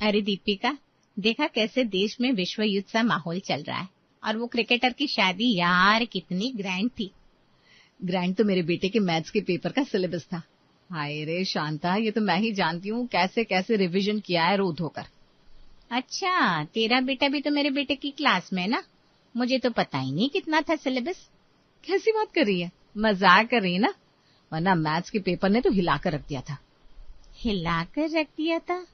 अरे दीपिका, देखा कैसे देश में विश्व युद्ध सा माहौल चल रहा है। और वो क्रिकेटर की शादी यार कितनी ग्रैंड थी। ग्रैंड तो मेरे बेटे के मैथ्स के पेपर का सिलेबस था। हाय रे शांता, ये तो मैं ही जानती हूँ कैसे कैसे रिवीजन किया है रो धोकर। अच्छा, तेरा बेटा भी तो मेरे बेटे की क्लास में है ना। मुझे तो पता ही नहीं कितना था सिलेबस। कैसी बात कर रही है, मजाक कर रही है ना? वरना मैथ्स के पेपर ने तो हिलाकर रख दिया था। हिलाकर रख दिया था?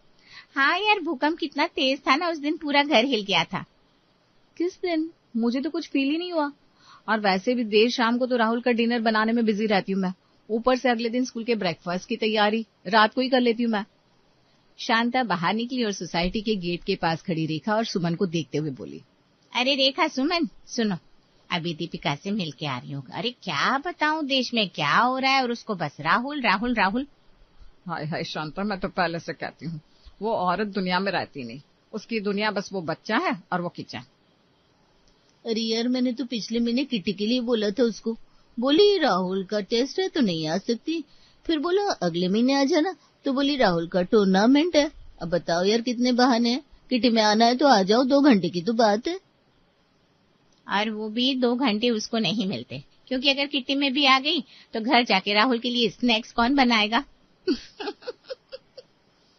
हाँ यार, भूकंप कितना तेज था ना, उस दिन पूरा घर हिल गया था। किस दिन? मुझे तो कुछ फील ही नहीं हुआ। और वैसे भी देर शाम को तो राहुल का डिनर बनाने में बिजी रहती हूँ मैं। ऊपर से अगले दिन स्कूल के ब्रेकफास्ट की तैयारी रात को ही कर लेती हूँ मैं। शांता बाहर निकली और सोसाइटी के गेट के पास खड़ी रेखा और सुमन को देखते हुए बोली, अरे रेखा, सुमन सुनो, अभी दीपिका से मिल के आ रही हूँ। अरे क्या बताऊं देश में क्या हो रहा है, और उसको बस राहुल राहुल राहुल। हाय हाय शांता, मैं तो पहले से कहती हूँ वो औरत दुनिया में रहती नहीं। उसकी दुनिया बस वो बच्चा है और वो किचन। अरे यार, मैंने तो पिछले महीने किटी के लिए बोला था उसको। बोली राहुल का टेस्ट है तो नहीं आ सकती। फिर बोला अगले महीने आ जाना, तो बोली राहुल का टूर्नामेंट है। अब बताओ यार कितने बहाने हैं। किटी में आना है तो आ जाओ, 2 घंटे की तो बात है। और वो भी 2 घंटे उसको नहीं मिलते, क्योंकि अगर किटी में भी आ गई तो घर जाके राहुल के लिए स्नैक्स कौन बनाएगा।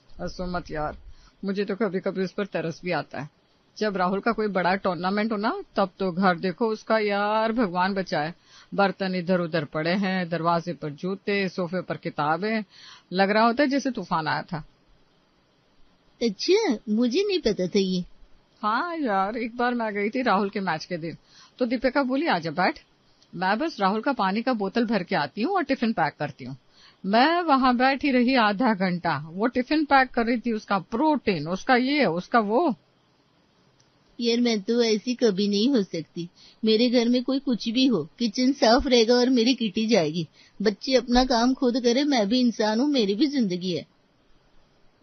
हंसो मत यार, मुझे तो कभी कभी उस पर तरस भी आता है। जब राहुल का कोई बड़ा टूर्नामेंट हो ना, तब तो घर देखो उसका, यार भगवान बचाए। बर्तन इधर उधर पड़े हैं, दरवाजे पर जूते, सोफे पर किताबें। लग रहा होता है जैसे तूफान आया था। अच्छा, मुझे नहीं पता था ये। हाँ यार, एक बार मैं गई थी राहुल के मैच के दिन, तो दीपिका बोली आजा बैठ। मैं बस राहुल का पानी का बोतल भर के आती हूँ और टिफिन पैक करती हूँ। मैं वहां बैठी रही आधा घंटा, वो टिफिन पैक कर रही थी, उसका प्रोटीन, उसका ये, उसका वो। यार मैं तो ऐसी कभी नहीं हो सकती। मेरे घर में कोई कुछ भी हो, किचन साफ रहेगा और मेरी किटी जाएगी। बच्चे अपना काम खुद करे, मैं भी इंसान हूँ, मेरी भी जिंदगी है।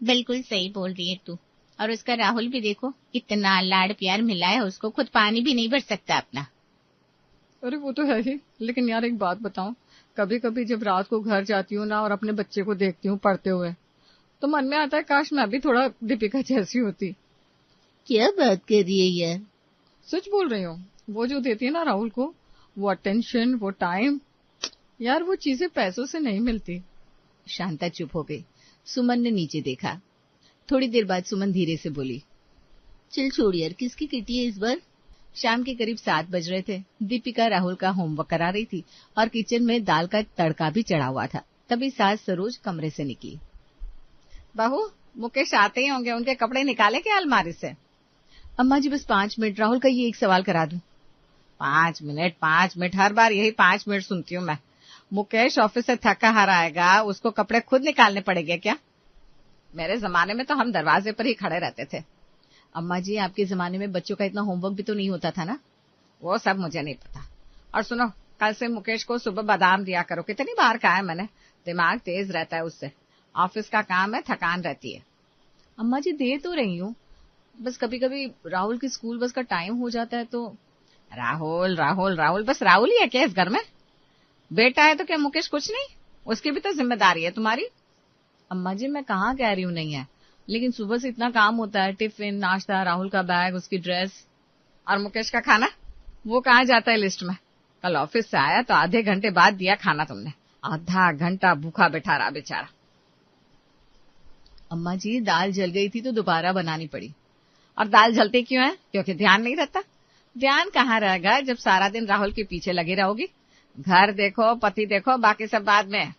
बिल्कुल सही बोल रही है तू। और उसका राहुल भी देखो, इतना लाड़ प्यार मिला है उसको, खुद पानी भी नहीं भर सकता अपना। अरे वो तो है ही, लेकिन यार एक बात बताऊं, कभी कभी जब रात को घर जाती हूँ ना और अपने बच्चे को देखती हूँ पढ़ते हुए, तो मन में आता है काश मैं भी थोड़ा दीपिका जैसी होती। क्या बात कर रही है यार? सच बोल रही हूँ। वो जो देती है ना राहुल को, वो अटेंशन, वो टाइम, यार वो चीजें पैसों से नहीं मिलती। शांता चुप हो गई। सुमन ने नीचे देखा। थोड़ी देर बाद सुमन धीरे से बोली, चल छोड़ यार, किसकी किटी है इस बार? शाम के करीब 7 बज रहे थे। दीपिका राहुल का होमवर्क करा रही थी और किचन में दाल का तड़का भी चढ़ा हुआ था। तभी सास सरोज कमरे से निकली। बहू, मुकेश आते ही होंगे, उनके कपड़े निकाले क्या अलमारी से? अम्मा जी बस 5 मिनट, राहुल का ये एक सवाल करा दूं। 5 मिनट 5 मिनट, हर बार यही 5 मिनट सुनती हूँ मैं। मुकेश ऑफिस से थका हारा आएगा, उसको कपड़े खुद निकालने पड़ेंगे क्या? मेरे जमाने में तो हम दरवाजे पर ही खड़े रहते थे। अम्मा जी, आपके जमाने में बच्चों का इतना होमवर्क भी तो नहीं होता था ना? वो सब मुझे नहीं पता। और सुनो, कल से मुकेश को सुबह बादाम दिया करो। कितनी बार कहा है मैंने, दिमाग तेज रहता है उससे। ऑफिस का काम है, थकान रहती है। अम्मा जी दे तो रही हूँ, बस कभी कभी राहुल की स्कूल बस का टाइम हो जाता है तो। राहुल राहुल राहुल, बस राहुल ही है क्या इस घर में? बेटा है तो क्या मुकेश कुछ नहीं? उसकी भी तो जिम्मेदारी है तुम्हारी। अम्मा जी मैं कहाँ कह रही हूँ नहीं है, लेकिन सुबह से इतना काम होता है, टिफिन, नाश्ता, राहुल का बैग, उसकी ड्रेस और मुकेश का खाना, वो कहाँ जाता है लिस्ट में? कल ऑफिस से आया तो आधे घंटे बाद दिया खाना तुमने, आधा घंटा भूखा बैठा रहा बेचारा। अम्मा जी दाल जल गई थी तो दोबारा बनानी पड़ी। और दाल जलती क्यों है? क्योंकि ध्यान नहीं रहता। ध्यान कहाँ रहेगा जब सारा दिन राहुल के पीछे लगी रहोगी। घर देखो, पति देखो, बाकी सब बाद में।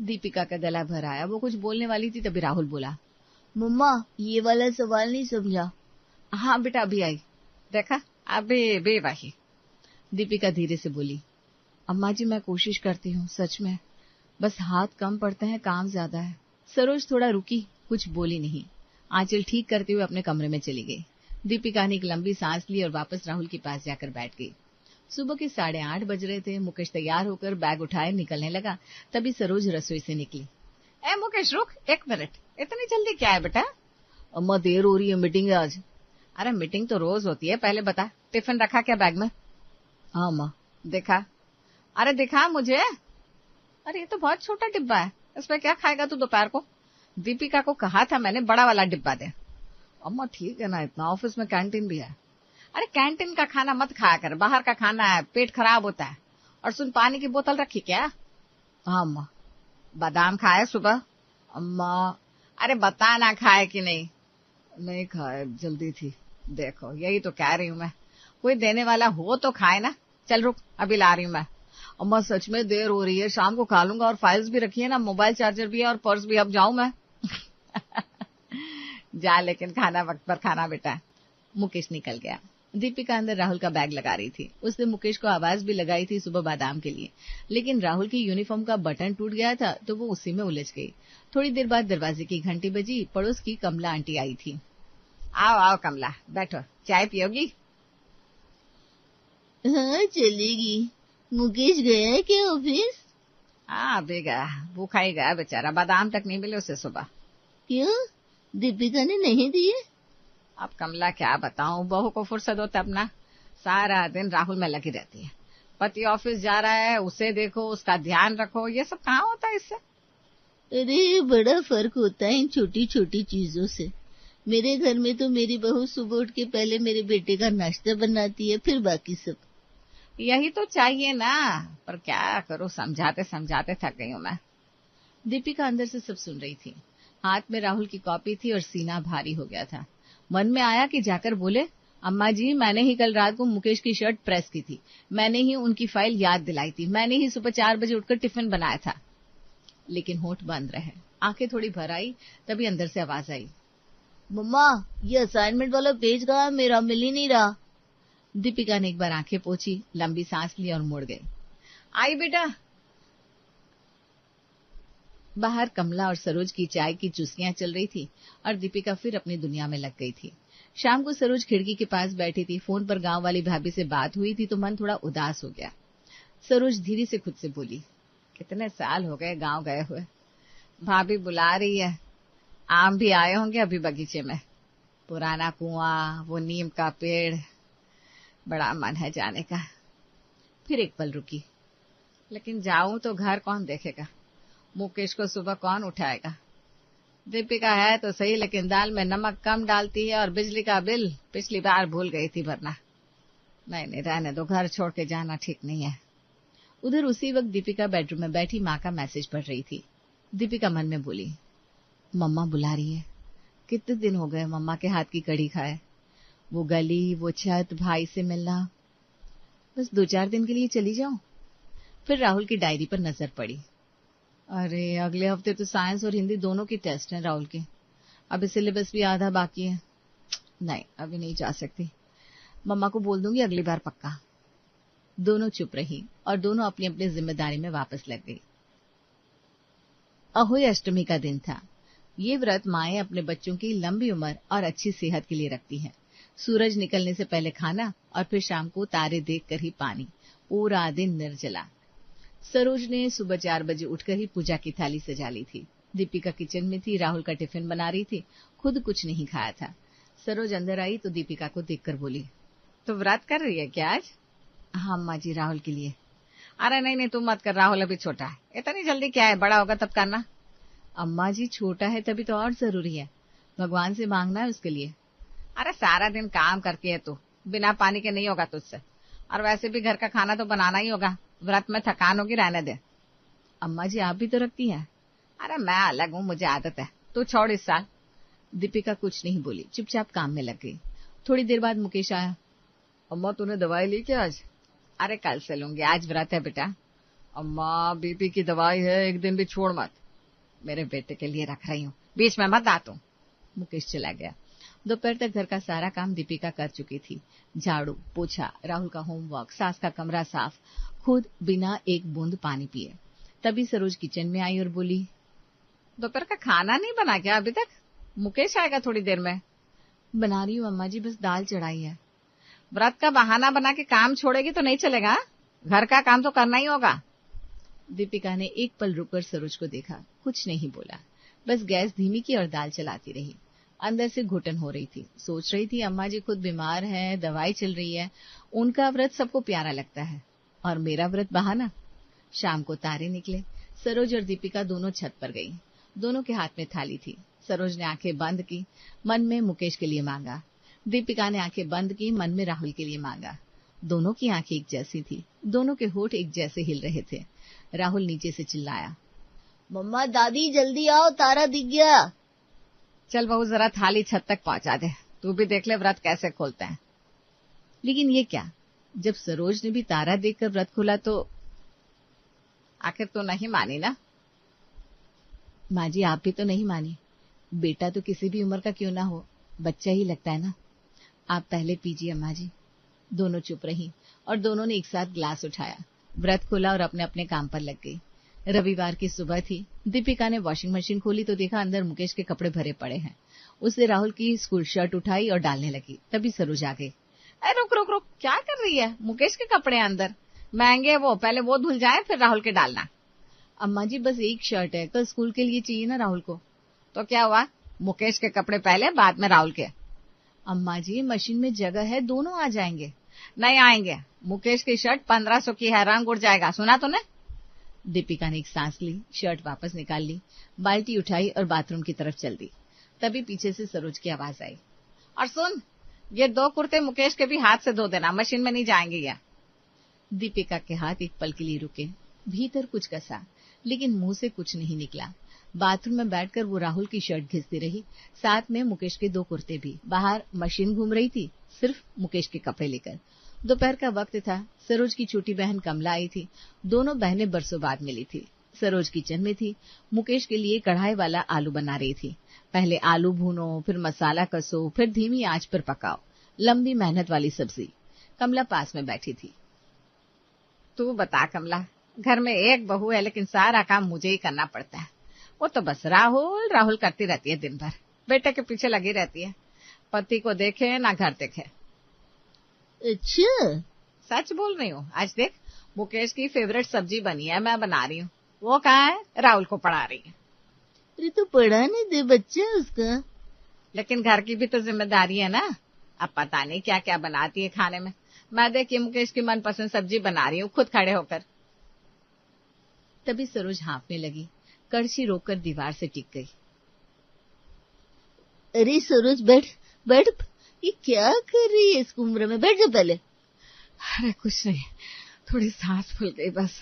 दीपिका का गला भर आया, वो कुछ बोलने वाली थी तभी राहुल बोला, मम्मा ये वाला सवाल नहीं समझा। हाँ बेटा अभी आई, देखा अभी भी वही। दीपिका धीरे से बोली, अम्मा जी मैं कोशिश करती हूँ सच में, बस हाथ कम पड़ते हैं, काम ज्यादा है। सरोज थोड़ा रुकी, कुछ बोली नहीं। आंचल ठीक करते हुए अपने कमरे में चली गई। दीपिका ने एक लंबी सांस ली और वापस राहुल के पास जाकर बैठ गई। सुबह के 8:30 बज रहे थे। मुकेश तैयार होकर बैग उठाए निकलने लगा, तभी सरोज रसोई से निकली। ए मुकेश रुक 1 मिनट, इतनी जल्दी क्या है बेटा? अम्मा देर हो रही है, मीटिंग है आज। अरे मीटिंग तो रोज होती है, पहले बता टिफिन रखा क्या बैग में? हाँ माँ। दिखा, अरे दिखा मुझे। अरे ये तो बहुत छोटा डिब्बा है, इसमें क्या खाएगा तू दोपहर को? दीपिका को कहा था मैंने बड़ा वाला डिब्बा दे। अम्मा ठीक है ना, इतना ऑफिस में कैंटीन भी है। अरे कैंटीन का खाना मत खाया कर, बाहर का खाना है, पेट खराब होता है। और सुन, पानी की बोतल रखी क्या? हाँ अम्मा। बादाम खाए सुबह? अम्मा अरे बता ना खाए कि नहीं। नहीं खाए, जल्दी थी। देखो यही तो कह रही हूँ मैं, कोई देने वाला हो तो खाए ना। चल रुक, अभी ला रही हूँ मैं। अम्मा सच में देर हो रही है, शाम को खा लूंगा। और फाइल्स भी रखी है ना, मोबाइल चार्जर भी है और पर्स भी। अब जाऊं मैं? जा, लेकिन खाना वक्त पर खाना बेटा। मुकेश निकल गया। दीपिका अंदर राहुल का बैग लगा रही थी। उसने मुकेश को आवाज भी लगाई थी सुबह बादाम के लिए, लेकिन राहुल की यूनिफॉर्म का बटन टूट गया था तो वो उसी में उलझ गई। थोड़ी देर बाद दरवाजे की घंटी बजी। पड़ोस की कमला आंटी आई थी। आओ आओ कमला, बैठो, चाय पियोगी? हाँ चलेगी। मुकेश गया है क्या ऑफिस? हाँ अभी गया, भूखा ही गया बेचारा, बादाम तक नहीं मिले उसे सुबह। क्यों, दीपिका ने नहीं दिए? अब कमला क्या बताऊं, बहू को फुर्सत होता अपना, सारा दिन राहुल में लगी रहती है। पति ऑफिस जा रहा है, उसे देखो, उसका ध्यान रखो, ये सब कहाँ होता है इससे। अरे बड़ा फर्क होता है इन छोटी छोटी चीजों से। मेरे घर में तो मेरी बहू सुबह उठ के पहले मेरे बेटे का नाश्ता बनाती है, फिर बाकी सब। यही तो चाहिए ना, पर क्या करूं, समझाते समझाते थक गई हूं मैं। दीपिका अंदर से सब सुन रही थी। हाथ में राहुल की कॉपी थी और सीना भारी हो गया था। मन में आया कि जाकर बोले, अम्मा जी मैंने ही कल रात को मुकेश की शर्ट प्रेस की थी, मैंने ही उनकी फाइल याद दिलाई थी, मैंने ही सुबह 4 बजे उठकर टिफिन बनाया था। लेकिन होंठ बंद रहे, आंखें थोड़ी भर आई। तभी अंदर से आवाज आई, मम्मा ये असाइनमेंट वाला पेज कहाँ, मेरा मिल ही नहीं रहा। दीपिका ने एक बार आंखें पोंछी, लंबी सांस ली और मुड़ गई। आई बेटा। बाहर कमला और सरोज की चाय की चुस्कियां चल रही थी और दीपिका फिर अपनी दुनिया में लग गई थी। शाम को सरोज खिड़की के पास बैठी थी। फोन पर गांव वाली भाभी से बात हुई थी तो मन थोड़ा उदास हो गया। सरोज धीरे से खुद से बोली, कितने साल हो गए गांव गए हुए, भाभी बुला रही है। आम भी आए होंगे अभी बगीचे में, पुराना कुआं, वो नीम का पेड़, बड़ा मन है जाने का। फिर एक पल रुकी, लेकिन जाऊं तो घर कौन देखेगा, मुकेश को सुबह कौन उठाएगा। दीपिका है तो सही, लेकिन दाल में नमक कम डालती है और बिजली का बिल पिछली बार भूल गई थी भरना। नहीं रहने दो, घर छोड़ के जाना ठीक नहीं है। उधर उसी वक्त दीपिका बेडरूम में बैठी माँ का मैसेज पढ़ रही थी। दीपिका मन में बोली, मम्मा बुला रही है, कितने दिन हो गए मम्मा के हाथ की कढ़ी खाए। वो गली, वो छत, भाई से मिलना, बस 2-4 दिन के लिए चली जाऊं। फिर राहुल की डायरी पर नजर पड़ी। अरे अगले हफ्ते तो साइंस और हिंदी दोनों की टेस्ट हैं राहुल के, अभी सिलेबस भी आधा बाकी है। नहीं अभी नहीं जा सकती, मम्मा को बोल दूंगी अगली बार पक्का। दोनों चुप रही और दोनों अपनी अपनी जिम्मेदारी में वापस लग गई। अहोई अष्टमी का दिन था। ये व्रत माएं अपने बच्चों की लंबी उम्र और अच्छी सेहत के लिए रखती हैं। सूरज निकलने से पहले खाना और फिर शाम को तारे देखकर ही पानी, पूरा दिन निर्जला। सरोज ने सुबह 4 बजे उठकर ही पूजा की थाली सजा ली थी। दीपिका किचन में थी, राहुल का टिफिन बना रही थी, खुद कुछ नहीं खाया था। सरोज अंदर आई तो दीपिका को देखकर बोली, तो व्रत कर रही है क्या आज? हाँ अम्मा जी, राहुल के लिए। अरे नहीं तुम मत कर, राहुल अभी छोटा है, इतनी जल्दी क्या है, बड़ा होगा तब करना। अम्मा जी छोटा है तभी तो और जरूरी है, भगवान से मांगना है उसके लिए। अरे सारा दिन काम करके है तू, बिना पानी के नहीं होगा तुझसे, और वैसे भी घर का खाना तो बनाना ही होगा, व्रत में थकान होगी, रहने दे। अम्मा जी आप भी तो रखती हैं। अरे मैं अलग हूँ, मुझे आदत है, तू छोड़ इस साल। दीपिका कुछ नहीं बोली, चुपचाप काम में लग गई। थोड़ी देर बाद मुकेश आया। अम्मा तूने दवाई ली क्या आज? अरे कल से लूंगी, आज व्रत है बेटा। अम्मा बीपी की दवाई है, एक दिन भी छोड़ मत। मेरे बेटे के लिए रख रही हूँ, बीच में मत आ तू। मुकेश चला गया। दोपहर तक घर का सारा काम दीपिका कर चुकी थी। झाड़ू, पोछा, राहुल का होमवर्क, सास का कमरा साफ, खुद बिना एक बूंद पानी पिए। तभी सरोज किचन में आई और बोली, दोपहर का खाना नहीं बना क्या अभी तक? मुकेश आएगा थोड़ी देर में। बना रही हूँ अम्मा जी, बस दाल चढ़ाई है। व्रत का बहाना बना के काम छोड़ेगी तो नहीं चलेगा, घर का काम तो करना ही होगा। दीपिका ने एक पल रुककर सरोज को देखा, कुछ नहीं बोला, बस गैस धीमी की और दाल चलाती रही। अंदर से घुटन हो रही थी, सोच रही थी अम्मा जी खुद बीमार है, दवाई चल रही है, उनका व्रत सबको प्यारा लगता है और मेरा व्रत बहाना। शाम को तारे निकले। सरोज और दीपिका दोनों छत पर गई। दोनों के हाथ में थाली थी। सरोज ने आंखें बंद की, मन में मुकेश के लिए मांगा। दीपिका ने आंखें बंद की, मन में राहुल के लिए मांगा। दोनों की आंखें एक जैसी थी, दोनों के होठ एक जैसे हिल रहे थे। राहुल नीचे से चिल्लाया, मम्मा दादी जल्दी आओ, तारा दिख गया। चल बहू जरा थाली छत तक पहुंचा दे, तू भी देख ले व्रत कैसे खोलते हैं। लेकिन ये क्या, जब सरोज ने भी तारा देखकर व्रत खोला तो आखिर तो नहीं मानी ना। माँ जी आप भी तो नहीं मानी, बेटा तो किसी भी उम्र का क्यों ना हो, बच्चा ही लगता है ना। आप पहले पीजिए अम्मा जी। दोनों चुप रही और दोनों ने एक साथ ग्लास उठाया, व्रत खोला और अपने अपने काम पर लग गई। रविवार की सुबह थी। दीपिका ने वॉशिंग मशीन खोली तो देखा अंदर मुकेश के कपड़े भरे पड़े हैं। उसने राहुल की स्कूल शर्ट उठाई और डालने लगी। तभी सरोज आ गई। अरे रुक रुक रुक, क्या कर रही है? मुकेश के कपड़े अंदर महंगे, वो पहले वो धुल जाए फिर राहुल के डालना। अम्मा जी बस एक शर्ट है, कल स्कूल के लिए चाहिए ना राहुल को। तो क्या हुआ, मुकेश के कपड़े पहले बाद में राहुल के। अम्मा जी मशीन में जगह है, दोनों आ जाएंगे। नहीं आएंगे, मुकेश की शर्ट 1500 की है, रंग उड़ जाएगा, सुना तूने? दीपिका ने एक सांस ली, शर्ट वापस निकाल ली, बाल्टी उठाई और बाथरूम की तरफ चल दी। तभी पीछे से सरोज की आवाज आई, और सुन, ये 2 कुर्ते मुकेश के भी हाथ से धो देना, मशीन में नहीं जाएंगे ये। दीपिका के हाथ एक पल के लिए रुके, भीतर कुछ कसा लेकिन मुंह से कुछ नहीं निकला। बाथरूम में बैठकर वो राहुल की शर्ट घिसती रही, साथ में मुकेश के 2 कुर्ते भी। बाहर मशीन घूम रही थी, सिर्फ मुकेश के कपड़े लेकर। दोपहर का वक्त था। सरोज की छोटी बहन कमला आई थी। दोनों बहनें बरसों बाद मिली थी। सरोज किचन में थी, मुकेश के लिए कढ़ाई वाला आलू बना रही थी। पहले आलू भूनो, फिर मसाला कसो, फिर धीमी आंच पर पकाओ। लंबी मेहनत वाली सब्जी। कमला पास में बैठी थी। तू बता कमला, घर में एक बहू है लेकिन सारा काम मुझे ही करना पड़ता है। वो तो बस राहुल राहुल करती रहती है, दिन भर बेटे के पीछे लगी रहती है। पति को देखे ना घर देखे। अच्छा, सच बोल रही हूँ। आज देख, मुकेश की फेवरेट सब्जी बनी है, मैं बना रही हूँ। वो कहाँ है? राहुल को पढ़ा रही है। अरे तो पढ़ाने दे बच्चा उसका। लेकिन घर की भी तो जिम्मेदारी है ना। अब पता नहीं क्या क्या बनाती है खाने में। मैं देखिए मुकेश की मनपसंद सब्जी बना रही हूँ खुद खड़े होकर। तभी सरोज हाँफने लगी, कड़छी रोककर दीवार से टिक गई। अरे सरोज बैठ बैठ, ये क्या कर रही है इस उम्र में? बैठ जा पहले। अरे कुछ नहीं, थोड़ी सांस फूल गई बस।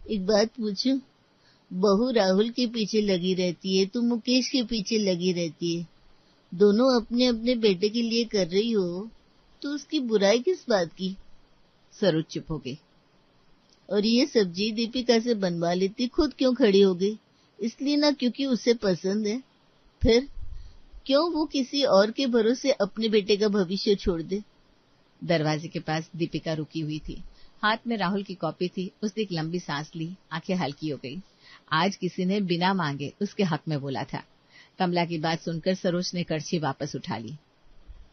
एक बात पूछूं, बहू राहुल के पीछे लगी रहती है, तू मुकेश के पीछे लगी रहती है। दोनों अपने अपने बेटे के लिए कर रही हो, तो उसकी बुराई किस बात की? सरोज चुप हो गई। और ये सब्जी दीपिका से बनवा लेती, खुद क्यों खड़ी हो गई? इसलिए ना क्योंकि उसे पसंद है? फिर क्यों वो किसी और के भरोसे अपने बेटे का भविष्य छोड़ दे? दरवाजे के पास दीपिका रुकी हुई थी। हाथ में राहुल की कॉपी थी। उसने एक लंबी सांस ली, आंखें हल्की हो गई। आज किसी ने बिना मांगे उसके हक में बोला था। कमला की बात सुनकर सरोज ने कड़छी वापस उठा ली।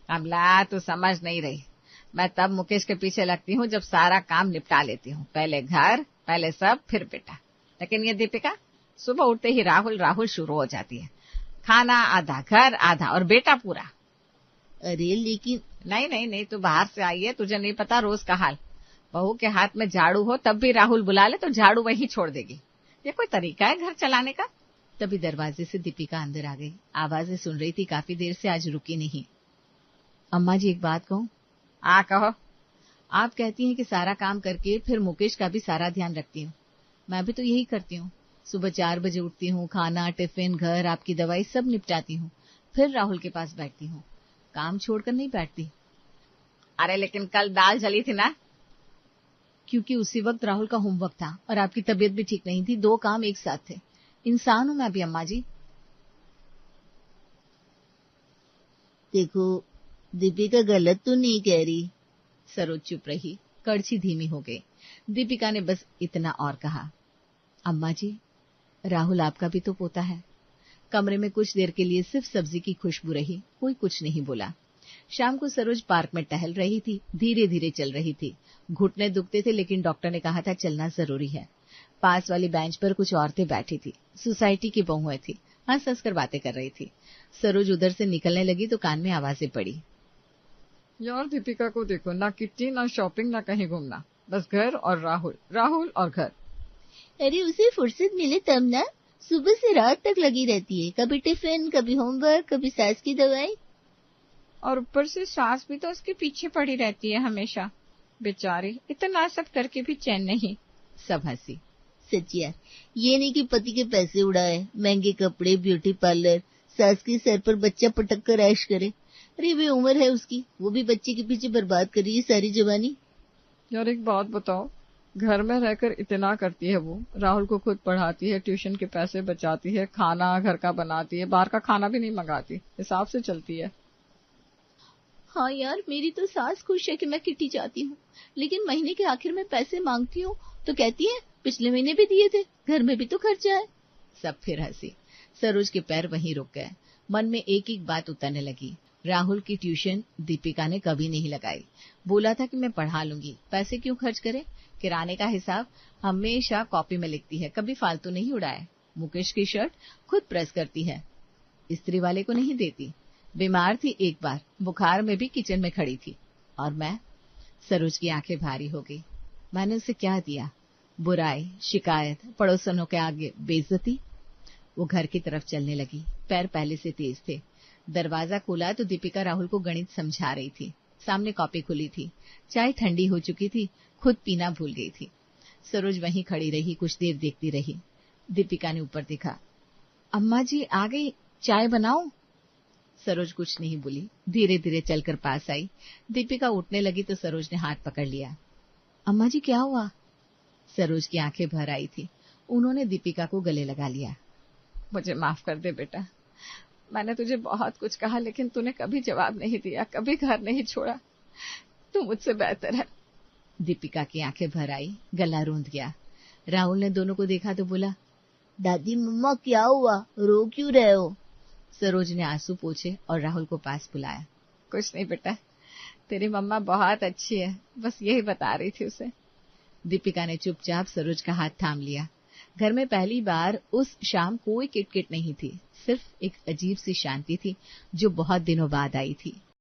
कमला तू समझ नहीं रही, मैं तब मुकेश के पीछे लगती हूँ जब सारा काम निपटा लेती हूँ। पहले घर, पहले सब, फिर बेटा। लेकिन ये दीपिका सुबह उठते ही राहुल राहुल शुरू हो जाती है। खाना आधा, घर आधा और बेटा पूरा। अरे लेकिन नहीं नहीं नहीं, तू बाहर से आई है, तुझे नहीं पता रोज का हाल। बहू के हाथ में झाड़ू हो तब भी राहुल बुला ले तो झाड़ू वहीं छोड़ देगी। ये कोई तरीका है घर चलाने का? तभी दरवाजे से दीपिका अंदर आ गई। आवाजें सुन रही थी, काफी देर से, आज रुकी नहीं। अम्मा जी एक बात कहूं? कहो। आप कहती हैं कि सारा काम करके फिर मुकेश का भी सारा ध्यान रखती हूँ। मैं भी तो यही करती हूँ। सुबह 4 बजे उठती हूँ, खाना, टिफिन, घर, आपकी दवाई सब निपटाती हूँ, फिर राहुल के पास बैठती हूँ। काम छोड़कर नहीं बैठती। अरे लेकिन कल दाल जली थी ना। क्योंकि उसी वक्त राहुल का होमवर्क था और आपकी तबीयत भी ठीक नहीं थी। 2 काम एक साथ थे। इंसान हूं मैं भी अम्मा जी। देखो दीपिका गलत तो नहीं कह रही। सरोज चुप रही, कड़छी धीमी हो गई। दीपिका ने बस इतना और कहा, अम्मा जी राहुल आपका भी तो पोता है। कमरे में कुछ देर के लिए सिर्फ सब्जी की खुशबू रही, कोई कुछ नहीं बोला। शाम को सरोज पार्क में टहल रही थी, धीरे धीरे चल रही थी। घुटने दुखते थे लेकिन डॉक्टर ने कहा था चलना जरूरी है। पास वाली बेंच पर कुछ औरतें बैठी थी, सोसाइटी की बहुएं थी, हंस हंस कर बातें कर रही थी। सरोज उधर से निकलने लगी तो कान में आवाजें पड़ी, यार दीपिका को देखो, ना किट्टी, ना शॉपिंग, ना कहीं घूमना, बस घर और राहुल, राहुल और घर। अरे उसे फुर्सत मिले तब ना, सुबह से रात तक लगी रहती है, कभी टिफिन, कभी होमवर्क, कभी सास की दवाई। और ऊपर से सास भी तो उसके पीछे पड़ी रहती है हमेशा। बेचारी, इतना सब करके भी चैन नहीं। सब हंसी। सच यार, ये नहीं कि पति के पैसे उड़ाए, महंगे कपड़े, ब्यूटी पार्लर, सास के सर पर बच्चा पटक कर ऐश करे। अरे वे उम्र है उसकी, वो भी बच्चे के पीछे बर्बाद कर रही है सारी जवानी। यार एक बात बताओ, घर में रहकर इतना करती है वो, राहुल को खुद पढ़ाती है, ट्यूशन के पैसे बचाती है, खाना घर का बनाती है, बाहर का खाना भी नहीं मंगाती, हिसाब से चलती है। हाँ यार, मेरी तो सास खुश है कि मैं किटी जाती हूँ, लेकिन महीने के आखिर में पैसे मांगती हूँ तो कहती है पिछले महीने भी दिए थे, घर में भी तो खर्चा है। सब फिर हंसी। सरोज के पैर वहीं रुक गए। मन में एक एक बात उतरने लगी। राहुल की ट्यूशन दीपिका ने कभी नहीं लगाई। बोला था कि मैं पढ़ा लूंगी, पैसे क्यों खर्च करे। किराने का हिसाब हमेशा कॉपी में लिखती है, कभी फालतू नहीं उड़ाए। मुकेश की शर्ट खुद प्रेस करती है, इस्त्री वाले को नहीं देती। बीमार थी एक बार, बुखार में भी किचन में खड़ी थी। और मैं? सरोज की आंखें भारी हो गई। मैंने उसे क्या दिया? बुराई, शिकायत, पड़ोसनों के आगे बेइज्जती। वो घर की तरफ चलने लगी। पैर पहले से तेज थे। दरवाजा खुला तो दीपिका राहुल को गणित समझा रही थी। सामने कॉपी खुली थी। चाय ठंडी हो चुकी थी, खुद पीना भूल गई थी। सरोज वहीं खड़ी रही, कुछ देर देखती रही। दीपिका ने ऊपर देखा। अम्मा जी आ गई, चाय बनाऊं? सरोज कुछ नहीं बोली, धीरे धीरे चलकर पास आई। दीपिका उठने लगी तो सरोज ने हाथ पकड़ लिया। अम्मा जी क्या हुआ? सरोज की आंखें भर आई थी। उन्होंने दीपिका को गले लगा लिया। मुझे माफ कर दे बेटा, मैंने तुझे बहुत कुछ कहा लेकिन तूने कभी जवाब नहीं दिया, कभी घर नहीं छोड़ा। तू मुझसे बेहतर है। दीपिका की आंखें भर आई, गला रूंध गया। राहुल ने दोनों को देखा तो बोला, दादी मम्मा क्या हुआ, रो क्यों रहे हो? सरोज ने आंसू पोंछे और राहुल को पास बुलाया। कुछ नहीं बेटा, तेरी मम्मा बहुत अच्छी है, बस यही बता रही थी उसे। दीपिका ने चुपचाप सरोज का हाथ थाम लिया। घर में पहली बार उस शाम कोई किटकिट नहीं थी, सिर्फ एक अजीब सी शांति थी जो बहुत दिनों बाद आई थी।